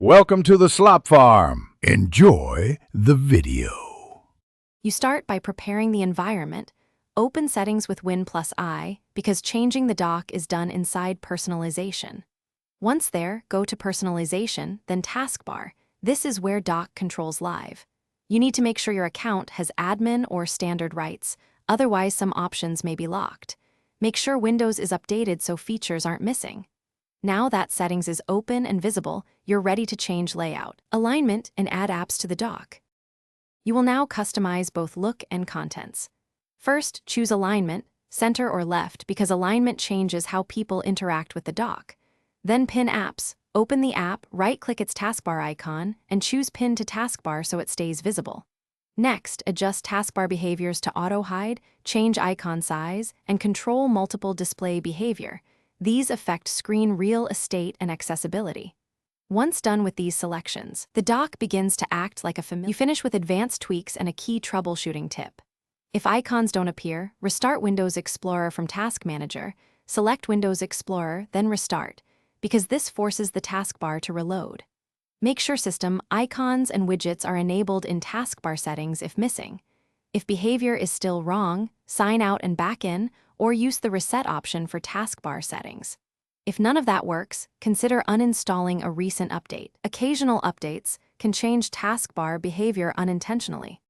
Welcome to the slop farm. Enjoy the video. You start by preparing the environment. Open Settings with Win+I because changing the dock is done inside Personalization. Once there, go to Personalization, then Taskbar. This is where dock controls live. You need to make sure your account has admin or standard rights, otherwise some options may be locked. Make sure Windows is updated so features aren't missing. Now that settings is open and visible, you're ready to change layout, alignment, and add apps to the dock. You will now customize both look and contents. First, choose alignment, center or left, because alignment changes how people interact with the dock. Then pin apps. Open the app, right-click its taskbar icon, and choose Pin to Taskbar so it stays visible. Next, adjust taskbar behaviors to auto-hide, change icon size, and control multiple display behavior. These affect screen real estate and accessibility. Once done with these selections, the dock begins to act like a familiar. You finish with advanced tweaks and a key troubleshooting tip. If icons don't appear, restart Windows Explorer from Task Manager, select Windows Explorer, then restart, because this forces the taskbar to reload. Make sure system icons and widgets are enabled in taskbar settings if missing. If behavior is still wrong, sign out and back in, or use the reset option for taskbar settings. If none of that works, consider uninstalling a recent update. Occasional updates can change taskbar behavior unintentionally.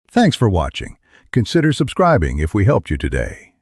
Thanks for watching. Consider subscribing if we helped you today.